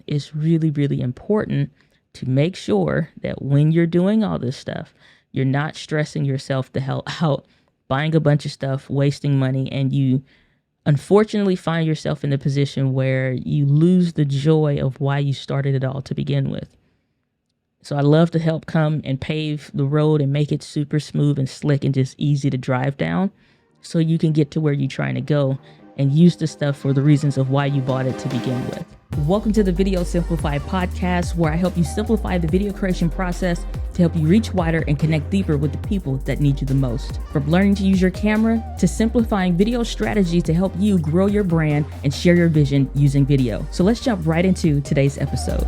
it's really, really important to make sure that when you're doing all this stuff, you're not stressing yourself the hell out, buying a bunch of stuff, wasting money, and you unfortunately find yourself in the position where you lose the joy of why you started it all to begin with. So I love to help come and pave the road and make it super smooth and slick and just easy to drive down so you can get to where you're trying to go and use the stuff for the reasons of why you bought it to begin with. Welcome to the Video Simplified podcast, where I help you simplify the video creation process to help you reach wider and connect deeper with the people that need you the most. From learning to use your camera to simplifying video strategies to help you grow your brand and share your vision using video. So let's jump right into today's episode.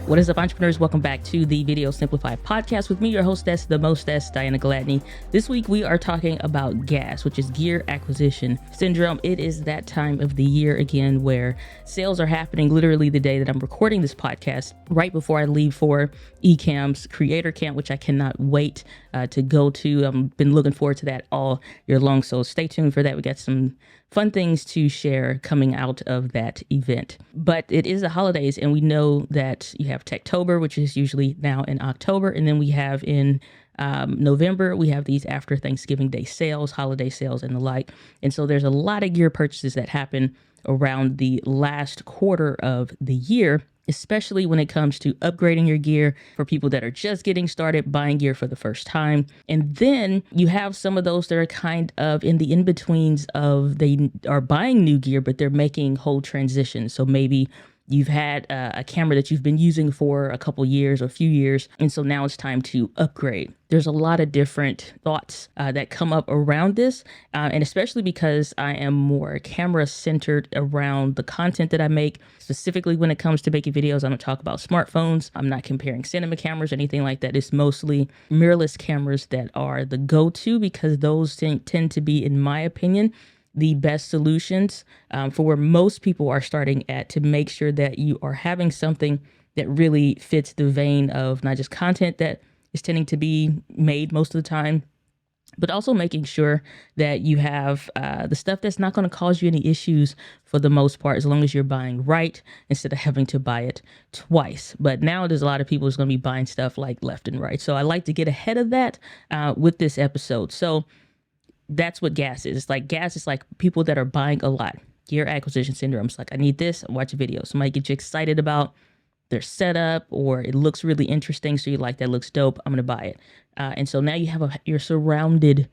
What is up, entrepreneurs? Welcome back to the Video Simplified podcast with me, your hostess, the mostess, Diana Gladney. This week, we are talking about G.A.S, which is Gear Acquisition Syndrome. It is that time of the year again where sales are happening literally the day that I'm recording this podcast, right before I leave for Ecamm's Creator Camp, which I cannot wait to go to. I've been looking forward to that all year long, so stay tuned for that. We got some fun things to share coming out of that event. But it is the holidays, and we know that you have Techtober, which is usually now in October, and then we have in November, we have these after Thanksgiving Day sales, holiday sales, and the like. And so there's a lot of gear purchases that happen around the last quarter of the year, especially when it comes to upgrading your gear for people that are just getting started buying gear for the first time. And then you have some of those that are kind of in the in-betweens of they are buying new gear, but they're making whole transitions. So maybe you've had a camera that you've been using for a couple years or a few years, and so now it's time to upgrade. There's a lot of different thoughts that come up around this, and especially because I am more camera-centered around the content that I make. Specifically when it comes to making videos, I don't talk about smartphones. I'm not comparing cinema cameras or anything like that. It's mostly mirrorless cameras that are the go-to because those tend to be, in my opinion, the best solutions for where most people are starting at, to make sure that you are having something that really fits the vein of not just content that is tending to be made most of the time, but also making sure that you have the stuff that's not going to cause you any issues for the most part, as long as you're buying right instead of having to buy it twice. But now there's a lot of people who's going to be buying stuff like left and right. So I like to get ahead of that with this episode. So that's what G.A.S is. It's like G.A.S is like people that are buying a lot. Gear acquisition syndrome. It's like, I need this, watch a video. Somebody get you excited about their setup, or it looks really interesting, so you're like, that looks dope, I'm gonna buy it. And so now you're surrounded,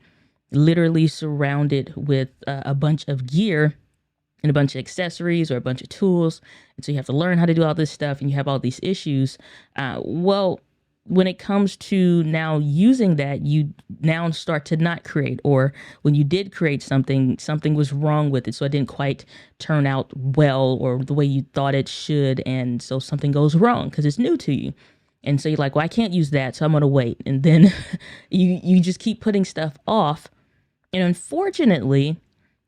literally surrounded with a bunch of gear and a bunch of accessories or a bunch of tools. And so you have to learn how to do all this stuff, and you have all these issues. Well, when it comes to now using that, you now start to not create, or when you did create something was wrong with it. So it didn't quite turn out well or the way you thought it should. And so something goes wrong because it's new to you. And so you're like, well, I can't use that, so I'm going to wait. And then you just keep putting stuff off. And unfortunately,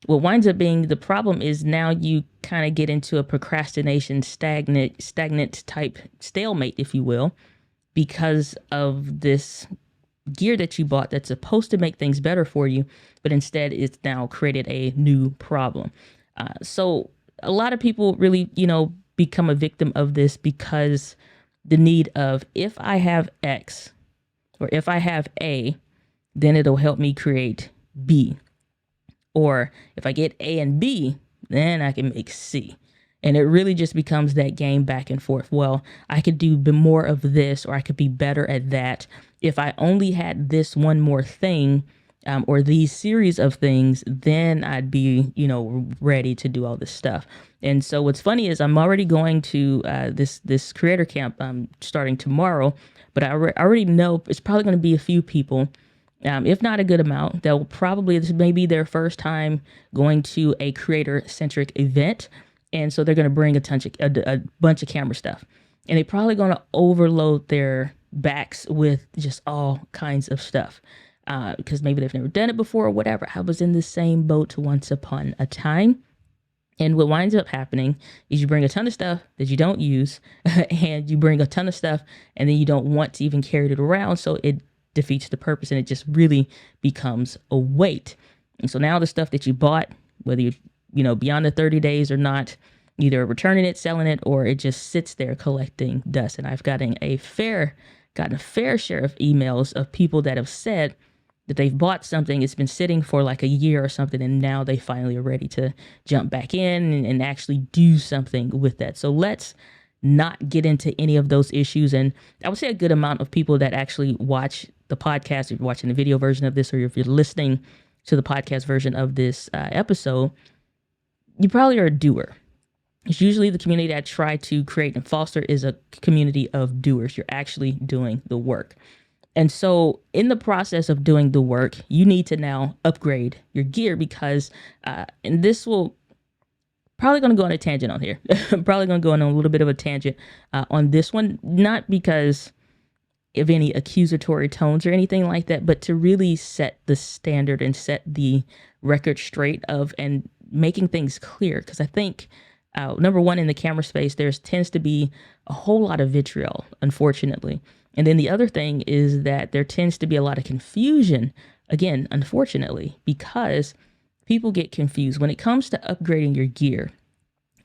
what winds up being the problem is now you kind of get into a procrastination, stagnant type stalemate, if you will, because of this gear that you bought that's supposed to make things better for you, but instead it's now created a new problem. So a lot of people really, become a victim of this because the need of, if I have X or if I have A, then it'll help me create B. Or if I get A and B, then I can make C. And it really just becomes that game back and forth. Well, I could do more of this, or I could be better at that. If I only had this one more thing, or these series of things, then I'd be, ready to do all this stuff. And so what's funny is I'm already going to this creator camp starting tomorrow, but I already know it's probably going to be a few people, if not a good amount, that will probably, this may be their first time going to a creator-centric event. And so they're going to bring a bunch of camera stuff, and they're probably going to overload their backs with just all kinds of stuff because maybe they've never done it before or whatever. I was in the same boat once upon a time. And what winds up happening is you bring a ton of stuff that you don't use and you bring a ton of stuff and then you don't want to even carry it around. So it defeats the purpose, and it just really becomes a weight. And so now the stuff that you bought, whether you're beyond the 30 days or not, either returning it, selling it, or it just sits there collecting dust. And I've gotten a fair share of emails of people that have said that they've bought something, it's been sitting for like a year or something, and now they finally are ready to jump back in and actually do something with that. So let's not get into any of those issues. And I would say a good amount of people that actually watch the podcast, if you're watching the video version of this, or if you're listening to the podcast version of this episode, you probably are a doer. It's usually the community I try to create and foster is a community of doers. You're actually doing the work. And so in the process of doing the work, you need to now upgrade your gear because, and this will probably going to go on a tangent on here. I'm probably going to go on a little bit of a tangent on this one, not because of any accusatory tones or anything like that, but to really set the standard and set the record straight of and making things clear. Because I think, number one, in the camera space, there tends to be a whole lot of vitriol, unfortunately. And then the other thing is that there tends to be a lot of confusion, again, unfortunately, because people get confused. When it comes to upgrading your gear,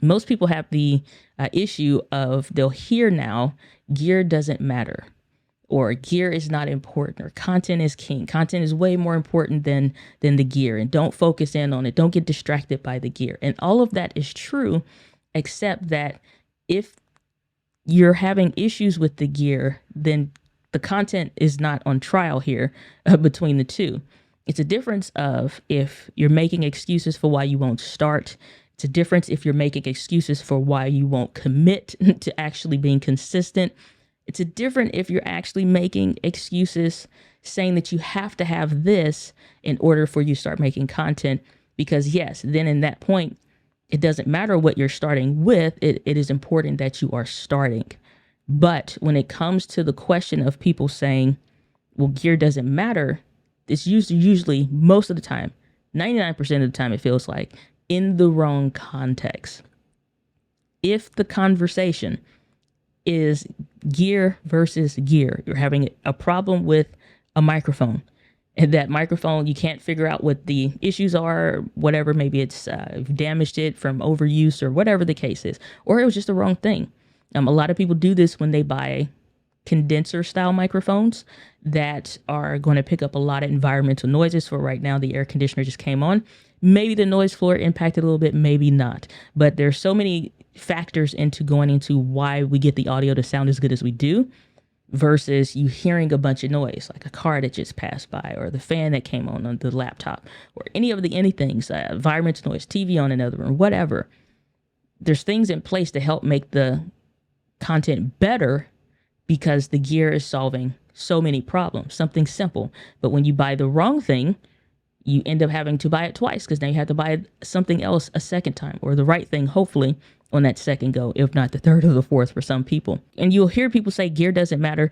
most people have the issue of they'll hear now, gear doesn't matter, or gear is not important, or content is king. Content is way more important than the gear, and don't focus in on it. Don't get distracted by the gear. And all of that is true, except that if you're having issues with the gear, then the content is not on trial here between the two. It's a difference of if you're making excuses for why you won't start. It's a difference if you're making excuses for why you won't commit to actually being consistent. It's a different if you're actually making excuses saying that you have to have this in order for you to start making content. Because yes, then in that point, it doesn't matter what you're starting with. It is important that you are starting. But when it comes to the question of people saying, well, gear doesn't matter, it's usually most of the time, 99% of the time, it feels like in the wrong context. If the conversation is gear versus gear, you're having a problem with a microphone, and that microphone, you can't figure out what the issues are, whatever, maybe it's damaged it from overuse or whatever the case is, or it was just the wrong thing. A lot of people do this when they buy condenser style microphones that are going to pick up a lot of environmental noises. For right now, the air conditioner just came on. Maybe the noise floor impacted a little bit, maybe not. But there's so many factors into going into why we get the audio to sound as good as we do versus you hearing a bunch of noise, like a car that just passed by, or the fan that came on the laptop, or any of the anythings, environmental noise, TV on another room, whatever. There's things in place to help make the content better because the gear is solving so many problems, something simple. But when you buy the wrong thing, you end up having to buy it twice because now you have to buy something else a second time, or the right thing, hopefully, on that second go, if not the third or the fourth for some people. And you'll hear people say gear doesn't matter.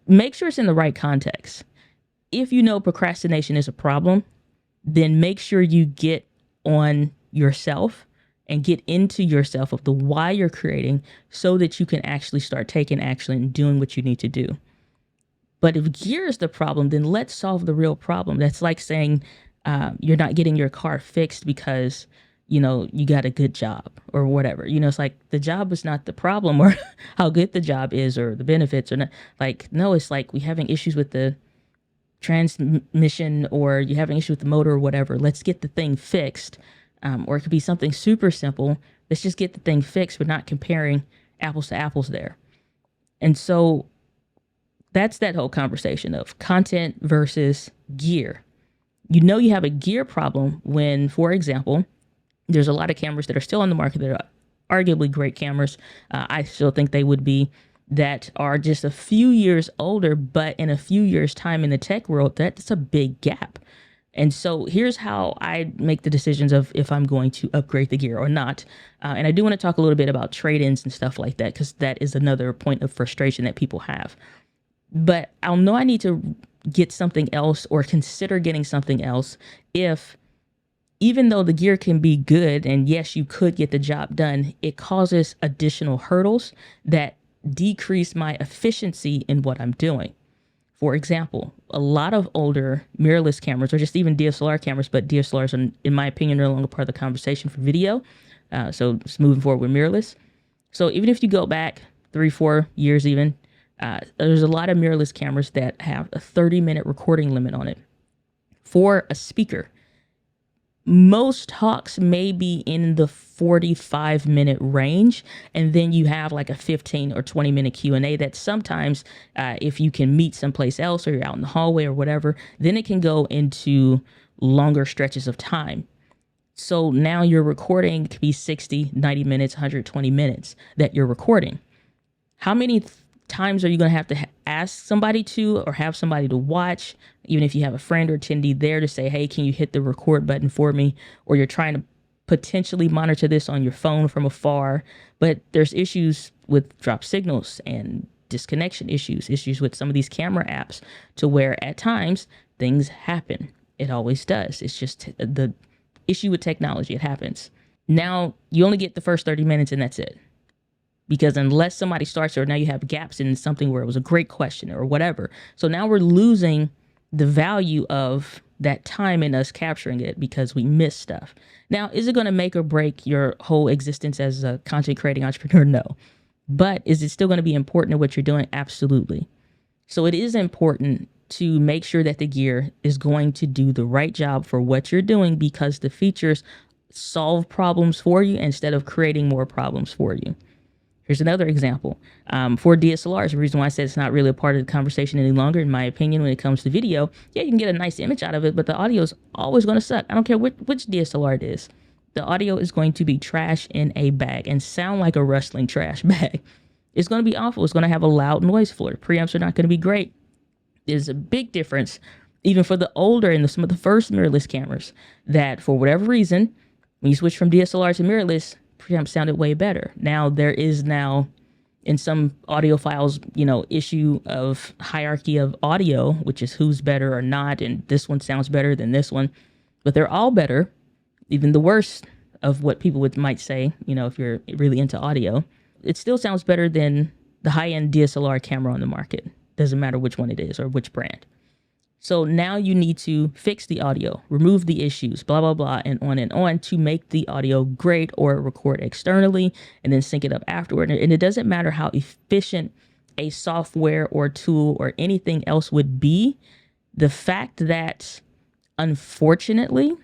Make sure it's in the right context. If you know procrastination is a problem, then make sure you get on yourself and get into yourself of the why you're creating so that you can actually start taking action and doing what you need to do. But if gear is the problem, then let's solve the real problem. That's like saying you're not getting your car fixed because, you got a good job or whatever. It's like the job is not the problem, or how good the job is, or the benefits, or not. Like, no, it's like we having issues with the transmission, or you're having issues with the motor or whatever. Let's get the thing fixed. Or it could be something super simple. Let's just get the thing fixed. We're not comparing apples to apples there. And so that's that whole conversation of content versus gear. You have a gear problem when, for example, there's a lot of cameras that are still on the market that are arguably great cameras. I still think they would be, that are just a few years older, but in a few years' time in the tech world, that's a big gap. And so here's how I make the decisions of if I'm going to upgrade the gear or not. And I do want to talk a little bit about trade-ins and stuff like that, because that is another point of frustration that people have. But I'll know I need to get something else or consider getting something else if, even though the gear can be good, and yes, you could get the job done, it causes additional hurdles that decrease my efficiency in what I'm doing. For example, a lot of older mirrorless cameras, or just even DSLR cameras, but DSLRs are, in my opinion, no longer part of the conversation for video. So it's moving forward with mirrorless. So even if you go back 3-4 years even, there's a lot of mirrorless cameras that have a 30-minute recording limit on it for a speaker. Most talks may be in the 45-minute range, and then you have like a 15 or 20-minute Q&A that sometimes, if you can meet someplace else or you're out in the hallway or whatever, then it can go into longer stretches of time. So now your recording could be 60, 90 minutes, 120 minutes that you're recording. How many times are you going to have to ask somebody to, or have somebody to watch, even if you have a friend or attendee there to say, hey, can you hit the record button for me? Or you're trying to potentially monitor this on your phone from afar, but there's issues with drop signals and disconnection issues with some of these camera apps, to where at times things happen. It always does. It's just the issue with technology. It happens. Now you only get the first 30 minutes and that's it. Because unless somebody starts, or now you have gaps in something where it was a great question or whatever. So now we're losing the value of that time in us capturing it because we miss stuff. Now, is it going to make or break your whole existence as a content creating entrepreneur? No. But is it still going to be important to what you're doing? Absolutely. So it is important to make sure that the gear is going to do the right job for what you're doing, because the features solve problems for you instead of creating more problems for you. Here's another example. For DSLRs, the reason why I said it's not really a part of the conversation any longer, in my opinion, when it comes to video, yeah, you can get a nice image out of it, but the audio is always going to suck. I don't care which DSLR it is. The audio is going to be trash in a bag and sound like a rustling trash bag. It's going to be awful. It's going to have a loud noise floor. Preamps are not going to be great. There's a big difference, even for the older and some of the first mirrorless cameras, that for whatever reason, when you switch from DSLR to mirrorless, preamp sounded way better. Now there is in some audiophiles, issue of hierarchy of audio, which is who's better or not, and this one sounds better than this one, but they're all better. Even the worst of what people might say, if you're really into audio, it still sounds better than the high-end DSLR camera on the market. Doesn't matter which one it is or which brand. So now you need to fix the audio, remove the issues, blah, blah, blah, and on to make the audio great, or record externally and then sync it up afterward. And it doesn't matter how efficient a software or tool or anything else would be. The fact that, unfortunately,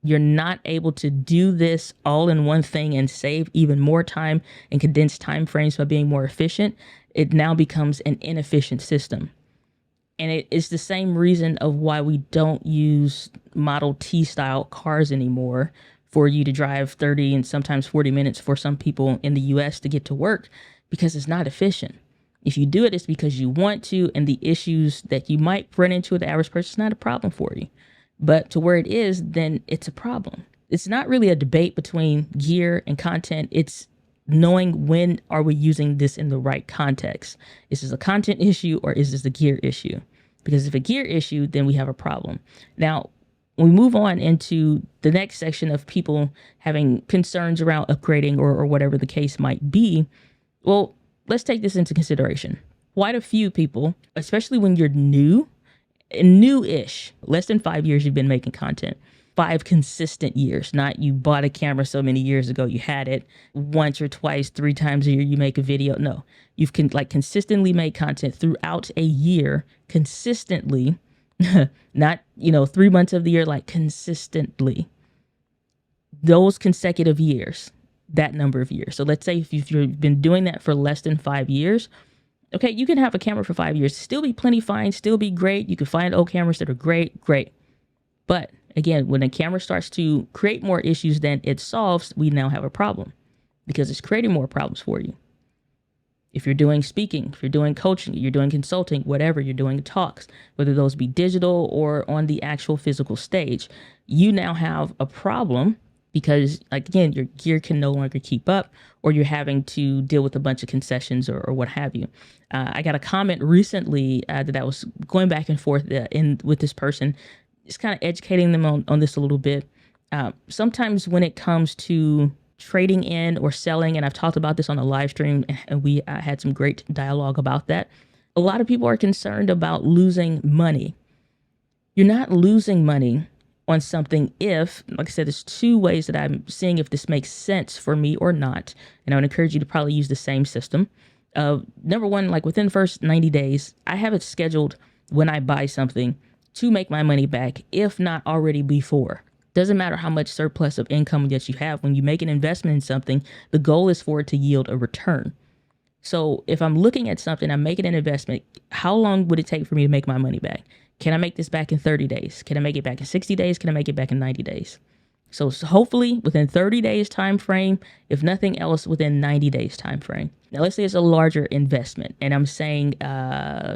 you're not able to do this all in one thing and save even more time and condense time frames by being more efficient, it now becomes an inefficient system. And it is the same reason of why we don't use Model T style cars anymore for you to drive 30 and sometimes 40 minutes for some people in the US to get to work, because it's not efficient. If you do it, it's because you want to, and the issues that you might run into with the average person is not a problem for you. But to where it is, then it's a problem. It's not really a debate between gear and content. It's knowing when are we using this in the right context. Is this a content issue or is this a gear issue? Because if a gear issue, then we have a problem. Now, when we move on into the next section of people having concerns around upgrading or whatever the case might be, well, let's take this into consideration. Quite a few people, especially when you're new-ish, less than 5 years you've been making content, 5 consistent years, not you bought a camera so many years ago, you had it once or twice, 3 times a year, you make a video. No, you've consistently made content throughout a year, consistently, not, 3 months of the year, consistently. Those consecutive years, that number of years. So let's say if you've been doing that for less than 5 years, okay, you can have a camera for 5 years, still be plenty fine, still be great. You can find old cameras that are great. But again, when a camera starts to create more issues than it solves, we now have a problem, because it's creating more problems for you. If you're doing speaking, if you're doing coaching, you're doing consulting, whatever, you're doing talks, whether those be digital or on the actual physical stage, you now have a problem, because again, your gear can no longer keep up, or you're having to deal with a bunch of concessions or what have you. I got a comment recently that I was going back and forth with this person, just kind of educating them on this a little bit. Sometimes when it comes to trading in or selling, and I've talked about this on a live stream, and we had some great dialogue about that. A lot of people are concerned about losing money. You're not losing money on something if, like I said, there's two ways that I'm seeing if this makes sense for me or not. And I would encourage you to probably use the same system. Number one, like within the first 90 days, I have it scheduled when I buy something to make my money back, if not already before. Doesn't matter how much surplus of income that you have. When you make an investment in something, the goal is for it to yield a return. So if I'm looking at something, I'm making an investment, how long would it take for me to make my money back? Can I make this back in 30 days? Can I make it back in 60 days? Can I make it back in 90 days? So hopefully within 30 days time frame, if nothing else within 90 days time frame. Now let's say it's a larger investment and I'm saying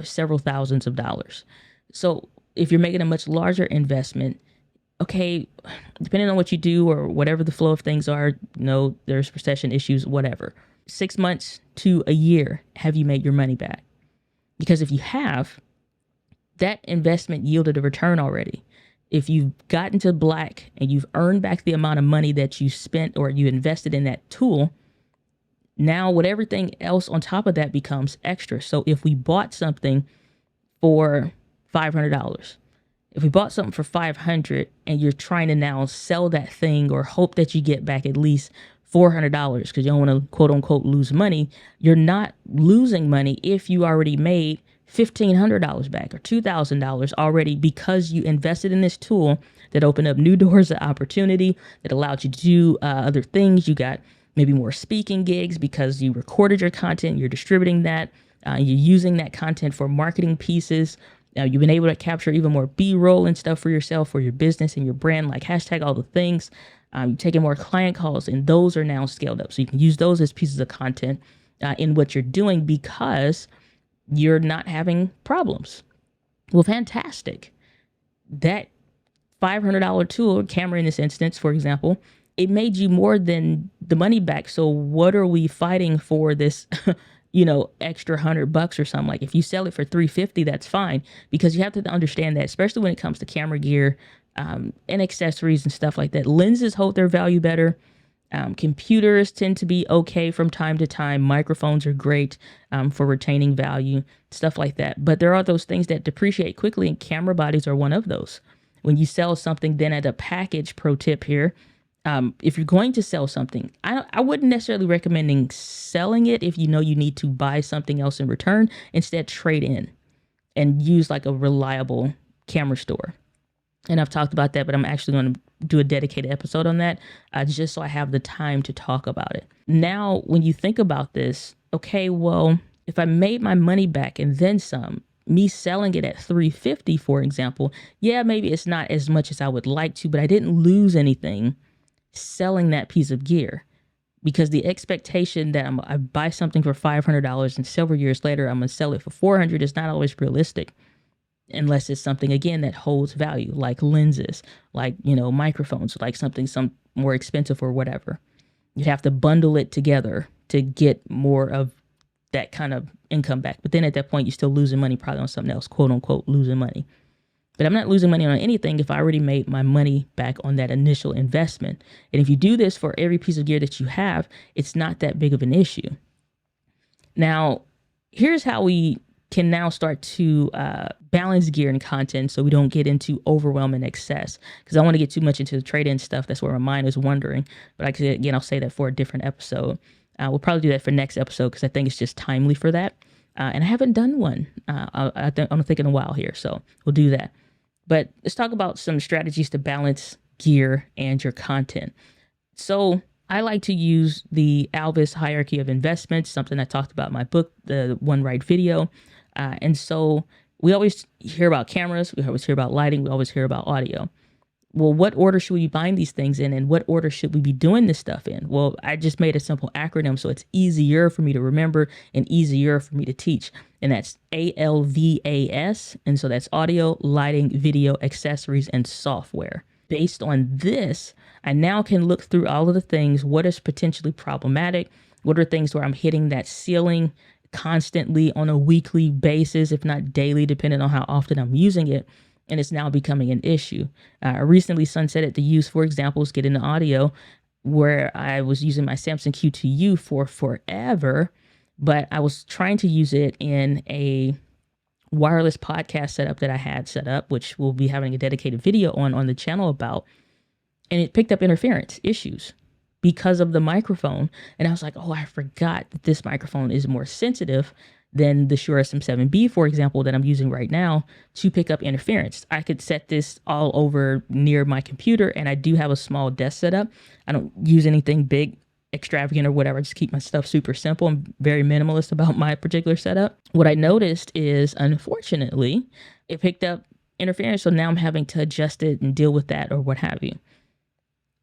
several thousands of dollars. So if you're making a much larger investment, okay, depending on what you do or whatever the flow of things are, there's recession issues, whatever. 6 months to a year, have you made your money back? Because if you have, that investment yielded a return already. If you've gotten to black and you've earned back the amount of money that you spent or you invested in that tool, now what everything else on top of that becomes extra. So if we bought something for $500, if we bought something for $500 and you're trying to now sell that thing or hope that you get back at least $400 because you don't want to quote unquote lose money, you're not losing money if you already made $1,500 back or $2,000 already because you invested in this tool that opened up new doors of opportunity, that allowed you to do other things. You got maybe more speaking gigs because you recorded your content, you're distributing that, you're using that content for marketing pieces. You've been able to capture even more B-roll and stuff for yourself, for your business and your brand, like hashtag all the things. You're taking more client calls and those are now scaled up. So you can use those as pieces of content in what you're doing because you're not having problems. Well, fantastic. That $500 tool, camera in this instance, for example, it made you more than the money back. So what are we fighting for this, extra $100 or something? Like if you sell it for $350, that's fine, because you have to understand that, especially when it comes to camera gear and accessories and stuff like that, lenses hold their value better. Computers tend to be okay from time to time. Microphones are great for retaining value, stuff like that. But there are those things that depreciate quickly, and camera bodies are one of those. When you sell something, then at a package, pro tip here, if you're going to sell something, I wouldn't necessarily recommend selling it if you know you need to buy something else in return. Instead, trade in and use like a reliable camera store. And I've talked about that, but I'm actually going to do a dedicated episode on that just so I have the time to talk about it. Now, when you think about this, okay, well, if I made my money back and then some, me selling it at $350, for example, yeah, maybe it's not as much as I would like to, but I didn't lose anything selling that piece of gear, because the expectation that I buy something for $500 and several years later I'm going to sell it for $400 is not always realistic. Unless it's something, again, that holds value, like lenses, like, microphones, like something some more expensive or whatever. You'd have to bundle it together to get more of that kind of income back. But then at that point, you're still losing money probably on something else, quote unquote, losing money. But I'm not losing money on anything if I already made my money back on that initial investment. And if you do this for every piece of gear that you have, it's not that big of an issue. Now, here's how we can now start to balance gear and content so we don't get into overwhelm and excess. Because I want to get too much into the trade-in stuff. That's where my mind is wandering. But I'll say that for a different episode. We'll probably do that for next episode because I think it's just timely for that. And I haven't done one, I don't think in a while here. So we'll do that. But let's talk about some strategies to balance gear and your content. So I like to use the Alvis Hierarchy of Investments, something I talked about in my book, the One Right video. And so we always hear about cameras, we always hear about lighting, we always hear about audio. Well, what order should we be buying these things in, and what order should we be doing this stuff in? Well, I just made a simple acronym so it's easier for me to remember and easier for me to teach. And that's ALVAS. And so that's audio, lighting, video, accessories, and software. Based on this, I now can look through all of the things. What is potentially problematic? What are things where I'm hitting that ceiling constantly on a weekly basis, if not daily, depending on how often I'm using it? And it's now becoming an issue. I recently sunsetted the use, for example, get into audio, where I was using my Samsung Q2U for forever, but I was trying to use it in a wireless podcast setup that I had set up, which we'll be having a dedicated video on the channel about, and it picked up interference issues because of the microphone. And I was like, oh, I forgot that this microphone is more sensitive than the Shure SM7B, for example, that I'm using right now to pick up interference. I could set this all over near my computer, and I do have a small desk setup. I don't use anything big, extravagant or whatever. I just keep my stuff super simple. I'm very minimalist about my particular setup. What I noticed is, unfortunately, it picked up interference, so now I'm having to adjust it and deal with that or what have you.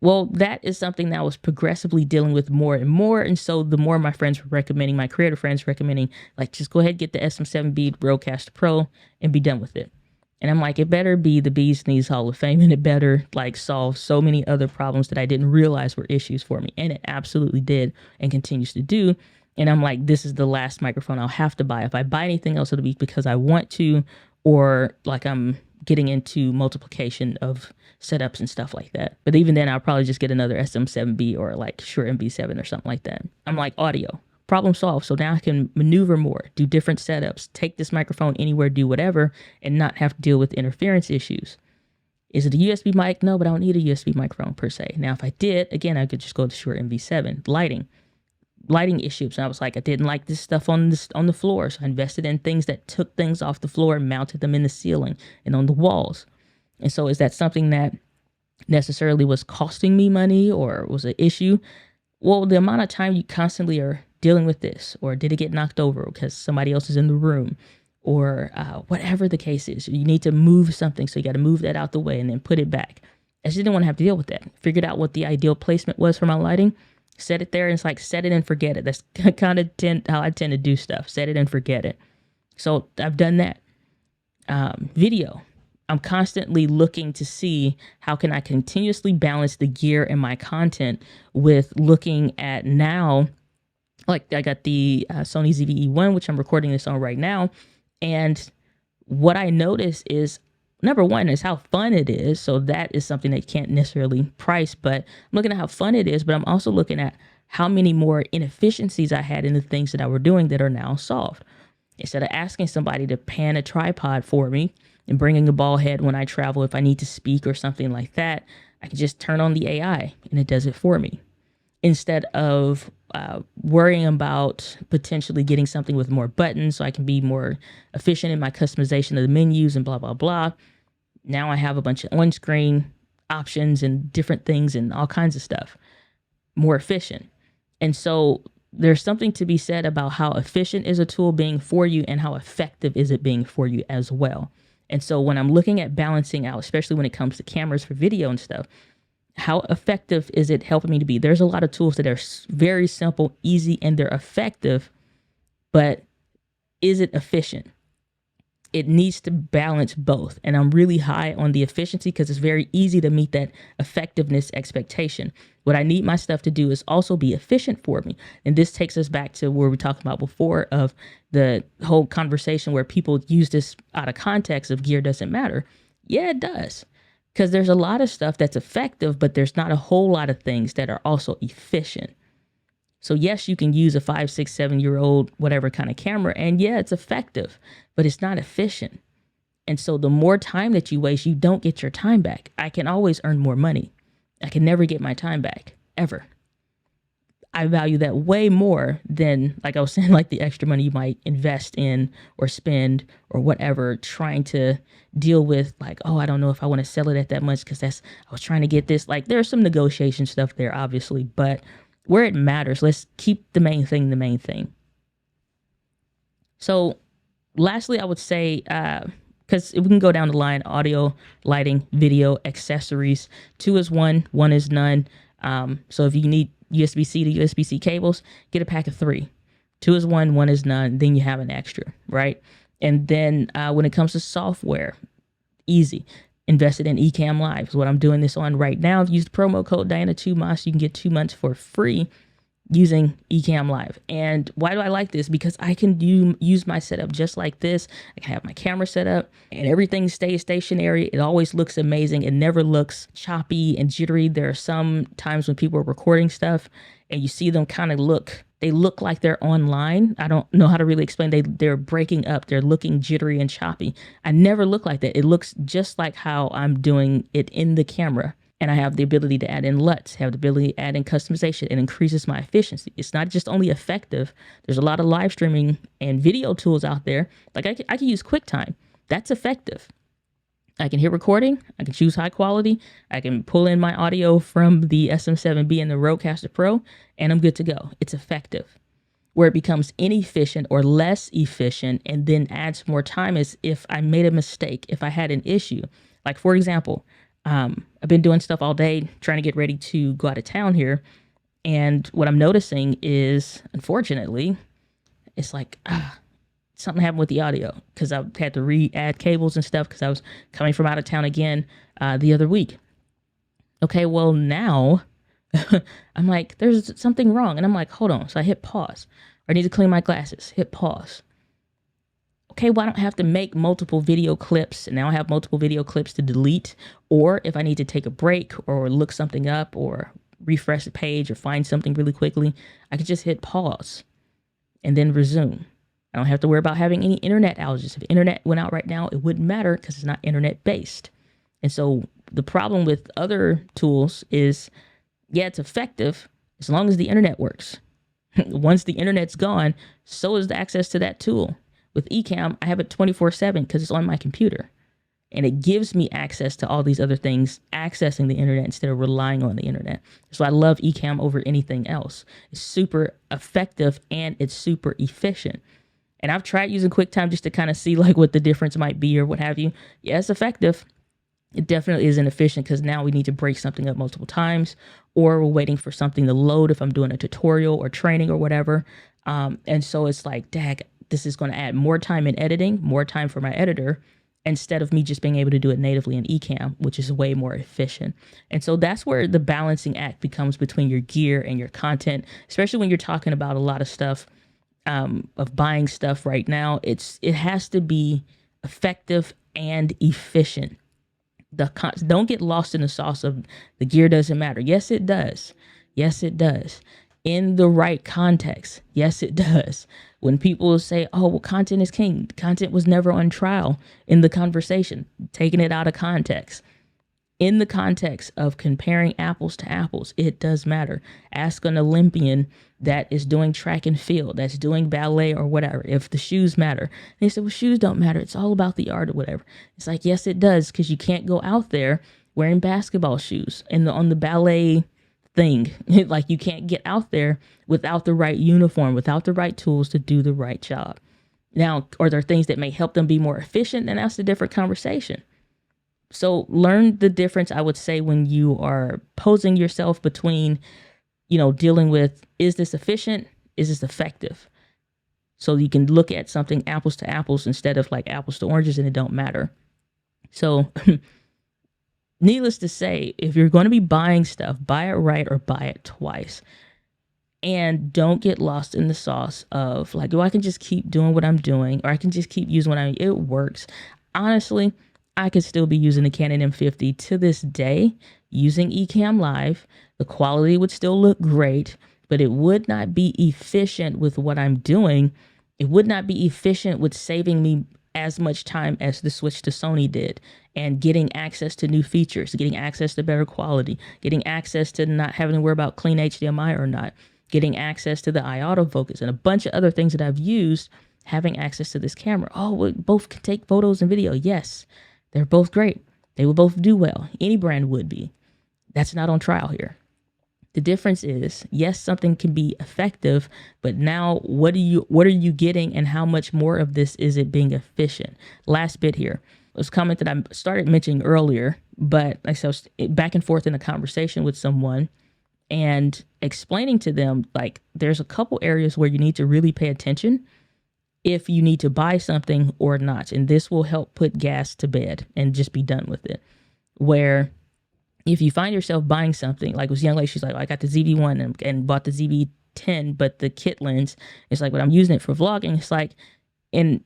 Well, that is something that I was progressively dealing with more and more. And so the more my friends were recommending, my creator friends recommending, like, just go ahead, get the SM7B Rodecaster Pro and be done with it. And I'm like, it better be the bee's knees Hall of Fame, and it better like solve so many other problems that I didn't realize were issues for me. And it absolutely did and continues to do. And I'm like, this is the last microphone I'll have to buy. If I buy anything else, it'll be because I want to, or like I'm getting into multiplication of setups and stuff like that. But even then, I'll probably just get another SM7B or like Shure MV7 or something like that. I'm like, audio, problem solved. So now I can maneuver more, do different setups, take this microphone anywhere, do whatever, and not have to deal with interference issues. Is it a USB mic? No, but I don't need a USB microphone per se. Now, if I did, again, I could just go to Shure MV7. Lighting issues. And I was like, I didn't like this stuff on the floor. So I invested in things that took things off the floor and mounted them in the ceiling and on the walls. And so is that something that necessarily was costing me money or was an issue? Well, the amount of time you constantly are dealing with this, or did it get knocked over because somebody else is in the room, or whatever the case is, you need to move something. So you got to move that out the way and then put it back. I just didn't want to have to deal with that. Figured out what the ideal placement was for my lighting. Set it there, and it's like, set it and forget it. That's kind of how I tend to do stuff. Set it and forget it. So I've done that. Video. I'm constantly looking to see how can I continuously balance the gear and my content with looking at now, like I got the Sony ZV-E1, which I'm recording this on right now. And what I notice is, number one is how fun it is. So that is something that you can't necessarily price, but I'm looking at how fun it is, but I'm also looking at how many more inefficiencies I had in the things that I were doing that are now solved. Instead of asking somebody to pan a tripod for me and bringing a ball head when I travel, if I need to speak or something like that, I can just turn on the AI and it does it for me. Instead of worrying about potentially getting something with more buttons so I can be more efficient in my customization of the menus and blah, blah, blah. Now I have a bunch of on-screen options and different things and all kinds of stuff. More efficient. And so there's something to be said about how efficient is a tool being for you and how effective is it being for you as well. And so when I'm looking at balancing out, especially when it comes to cameras for video and stuff, how effective is it helping me to be? There's a lot of tools that are very simple, easy, and they're effective, but is it efficient? It needs to balance both. And I'm really high on the efficiency because it's very easy to meet that effectiveness expectation. What I need my stuff to do is also be efficient for me. And this takes us back to where we talked about before of the whole conversation where people use this out of context of gear doesn't matter. Yeah, it does. Because there's a lot of stuff that's effective, but there's not a whole lot of things that are also efficient. So yes, you can use a 5, 6, 7-year-old, whatever kind of camera, and yeah, it's effective, but it's not efficient. And so the more time that you waste, you don't get your time back. I can always earn more money. I can never get my time back, ever. I value that way more than, like I was saying, like the extra money you might invest in or spend or whatever, trying to deal with like, oh, I don't know if I want to sell it at that much because I was trying to get this. Like there's some negotiation stuff there, obviously, but where it matters, let's keep the main thing the main thing. So lastly, I would say, because we can go down the line, audio, lighting, video, accessories. 2 is 1, 1 is none. So if you need USB-C to USB-C cables, get a pack of 3. 2 is 1, 1 is none, then you have an extra, right? And then when it comes to software, easy. Invested in Ecamm Live is what I'm doing this on right now. If you use the promo code Diana2Moss, you can get 2 months for free using Ecamm Live. And why do I like this? Because I can use my setup just like this. I can have my camera set up and everything stays stationary. It always looks amazing. It never looks choppy and jittery. There are some times when people are recording stuff and you see them kind of look, they look like they're online. I don't know how to really explain. They're breaking up. They're looking jittery and choppy. I never look like that. It looks just like how I'm doing it in the camera. And I have the ability to add in LUTs, have the ability to add in customization. It increases my efficiency. It's not just only effective. There's a lot of live streaming and video tools out there. Like I can use QuickTime. That's effective. I can hit recording. I can choose high quality. I can pull in my audio from the SM7B and the Rodecaster Pro, and I'm good to go. It's effective. Where it becomes inefficient or less efficient and then adds more time is if I made a mistake, if I had an issue. Like, for example, I've been doing stuff all day trying to get ready to go out of town here. And what I'm noticing is, unfortunately, it's like, something happened with the audio because I had to re-add cables and stuff because I was coming from out of town again the other week. Okay, well now I'm like, there's something wrong. And I'm like, hold on. So I hit pause. I need to clean my glasses. Hit pause. Okay, well, I don't have to make multiple video clips. And now I have multiple video clips to delete. Or if I need to take a break or look something up or refresh the page or find something really quickly, I could just hit pause and then resume. I don't have to worry about having any internet outages. If internet went out right now, it wouldn't matter because it's not internet based. And so the problem with other tools is, yeah, it's effective as long as the internet works. Once the internet's gone, so is the access to that tool. With Ecamm, I have it 24/7 because it's on my computer. And it gives me access to all these other things, accessing the internet instead of relying on the internet. So I love Ecamm over anything else. It's super effective and it's super efficient. And I've tried using QuickTime just to kind of see like what the difference might be or what have you. Yeah, it's effective. It definitely isn't efficient because now we need to break something up multiple times, or we're waiting for something to load if I'm doing a tutorial or training or whatever. And so it's like, dag, this is going to add more time in editing, more time for my editor, instead of me just being able to do it natively in Ecamm, which is way more efficient. And so that's where the balancing act becomes between your gear and your content, especially when you're talking about a lot of stuff of buying stuff right now. It has to be effective and efficient. Don't get lost in the sauce of the gear doesn't matter. Yes, it does. Yes, it does. In the right context. Yes, it does. When people say, oh, well, content is king. Content was never on trial in the conversation, taking it out of context. In the context of comparing apples to apples, it does matter. Ask an Olympian that is doing track and field, that's doing ballet or whatever, if the shoes matter. They say, well, shoes don't matter. It's all about the art or whatever. It's like, yes, it does, because you can't go out there wearing basketball shoes and on the ballet thing. Like, you can't get out there without the right uniform, without the right tools to do the right job. Now, are there things that may help them be more efficient? And that's a different conversation. So learn the difference, I would say, when you are posing yourself between, dealing with, is this efficient? Is this effective? So you can look at something apples to apples instead of like apples to oranges, and it don't matter. So needless to say, if you're going to be buying stuff, buy it right or buy it twice. And don't get lost in the sauce of like, I can just keep doing what I'm doing, or I can just keep using it works. Honestly, I could still be using the Canon M50 to this day, using Ecamm Live. The quality would still look great, but it would not be efficient with what I'm doing. It would not be efficient with saving me as much time as the switch to Sony did, and getting access to new features, getting access to better quality, getting access to not having to worry about clean HDMI or not, getting access to the eye autofocus and a bunch of other things that I've used, having access to this camera. Oh, we both can take photos and video. Yes. They're both great. They will both do well. Any brand would be. That's not on trial here. The difference is, yes, something can be effective, but now what are you getting, and how much more of this is it being efficient? Last bit here. It was a comment that I started mentioning earlier, but like I was back and forth in a conversation with someone and explaining to them, like, there's a couple areas where you need to really pay attention if you need to buy something or not. And this will help put gas to bed and just be done with it. Where if you find yourself buying something, like this young lady, she's like, I got the ZV-1 and bought the ZV-10, but the kit lens, it's like, but I'm using it for vlogging. It's like, in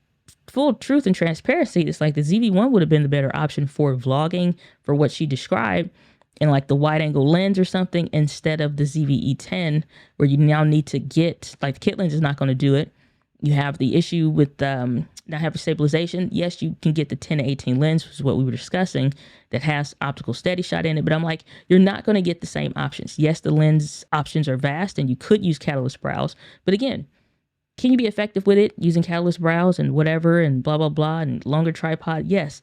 full truth and transparency, it's like the ZV-1 would have been the better option for vlogging, for what she described. in like the wide angle lens or something instead of the ZVE10, where you now need to get, like the kit lens is not going to do it. You have the issue with not having stabilization. Yes, you can get the 10-18 lens, which is what we were discussing, that has optical steady shot in it. But I'm like, you're not going to get the same options. Yes, the lens options are vast and you could use catalyst brows. But again, can you be effective with it using catalyst brows and whatever and blah, blah, blah and longer tripod? Yes,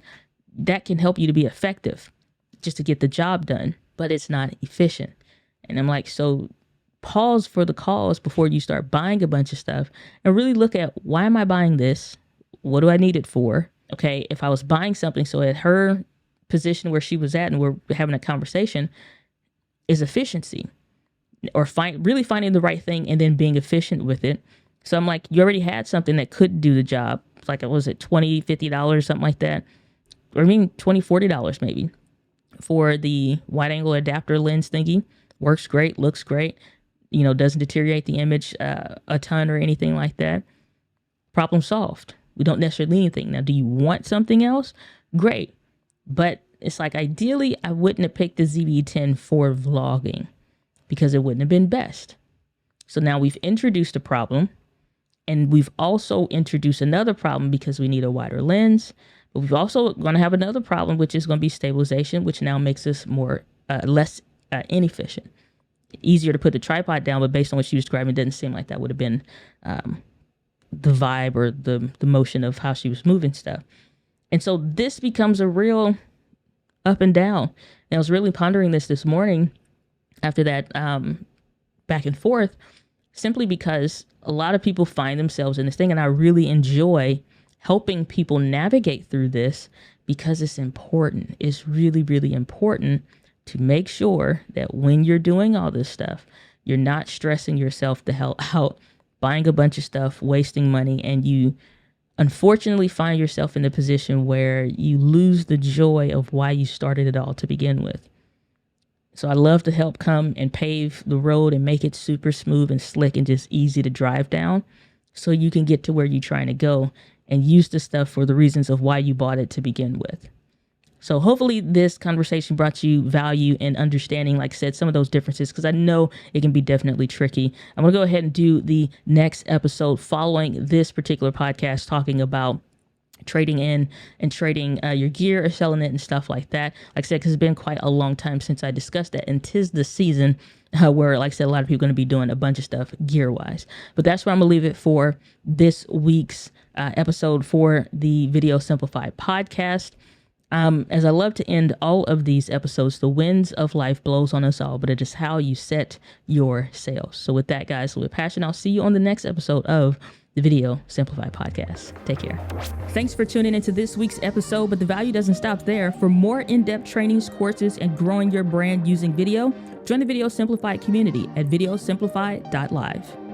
that can help you to be effective just to get the job done, but it's not efficient. And I'm like, so pause for the cause before you start buying a bunch of stuff and really look at, why am I buying this? What do I need it for? Okay, if I was buying something, so at her position where she was at and we're having a conversation, is efficiency, or really finding the right thing and then being efficient with it. So I'm like, you already had something that could do the job. Like, what was it, $20, $50, something like that? Or I mean, $20, $40 maybe for the wide angle adapter lens thingy. Works great, looks great, you know, doesn't deteriorate the image a ton or anything like that. Problem solved. We don't necessarily need anything. Now, do you want something else? Great. But it's like, ideally, I wouldn't have picked the ZV-10 for vlogging because it wouldn't have been best. So now we've introduced a problem, and we've also introduced another problem because we need a wider lens. But we've also going to have another problem, which is going to be stabilization, which now makes us less inefficient. Easier to put the tripod down, but based on what she was describing, it didn't seem like that would have been the vibe or the motion of how she was moving stuff. And so this becomes a real up and down. And I was really pondering this morning after that back and forth, simply because a lot of people find themselves in this thing, and I really enjoy helping people navigate through this because it's important. It's really, really important to make sure that when you're doing all this stuff, you're not stressing yourself the hell out, buying a bunch of stuff, wasting money, and you unfortunately find yourself in a position where you lose the joy of why you started it all to begin with. So I love to help come and pave the road and make it super smooth and slick and just easy to drive down so you can get to where you're trying to go and use the stuff for the reasons of why you bought it to begin with. So hopefully this conversation brought you value in understanding, like I said, some of those differences, because I know it can be definitely tricky. I'm going to go ahead and do the next episode following this particular podcast, talking about trading in and trading your gear or selling it and stuff like that. Like I said, because it's been quite a long time since I discussed that, and 'tis the season where, like I said, a lot of people are going to be doing a bunch of stuff gear wise. But that's where I'm going to leave it for this week's episode for the Video Simplified podcast. As I love to end all of these episodes, the winds of life blows on us all, but it is how you set your sails. So with that, guys, with passion, I'll see you on the next episode of the Video Simplified podcast. Take care. Thanks for tuning into this week's episode, but the value doesn't stop there. For more in-depth trainings, courses, and growing your brand using video, join the Video Simplified community at videosimplified.live.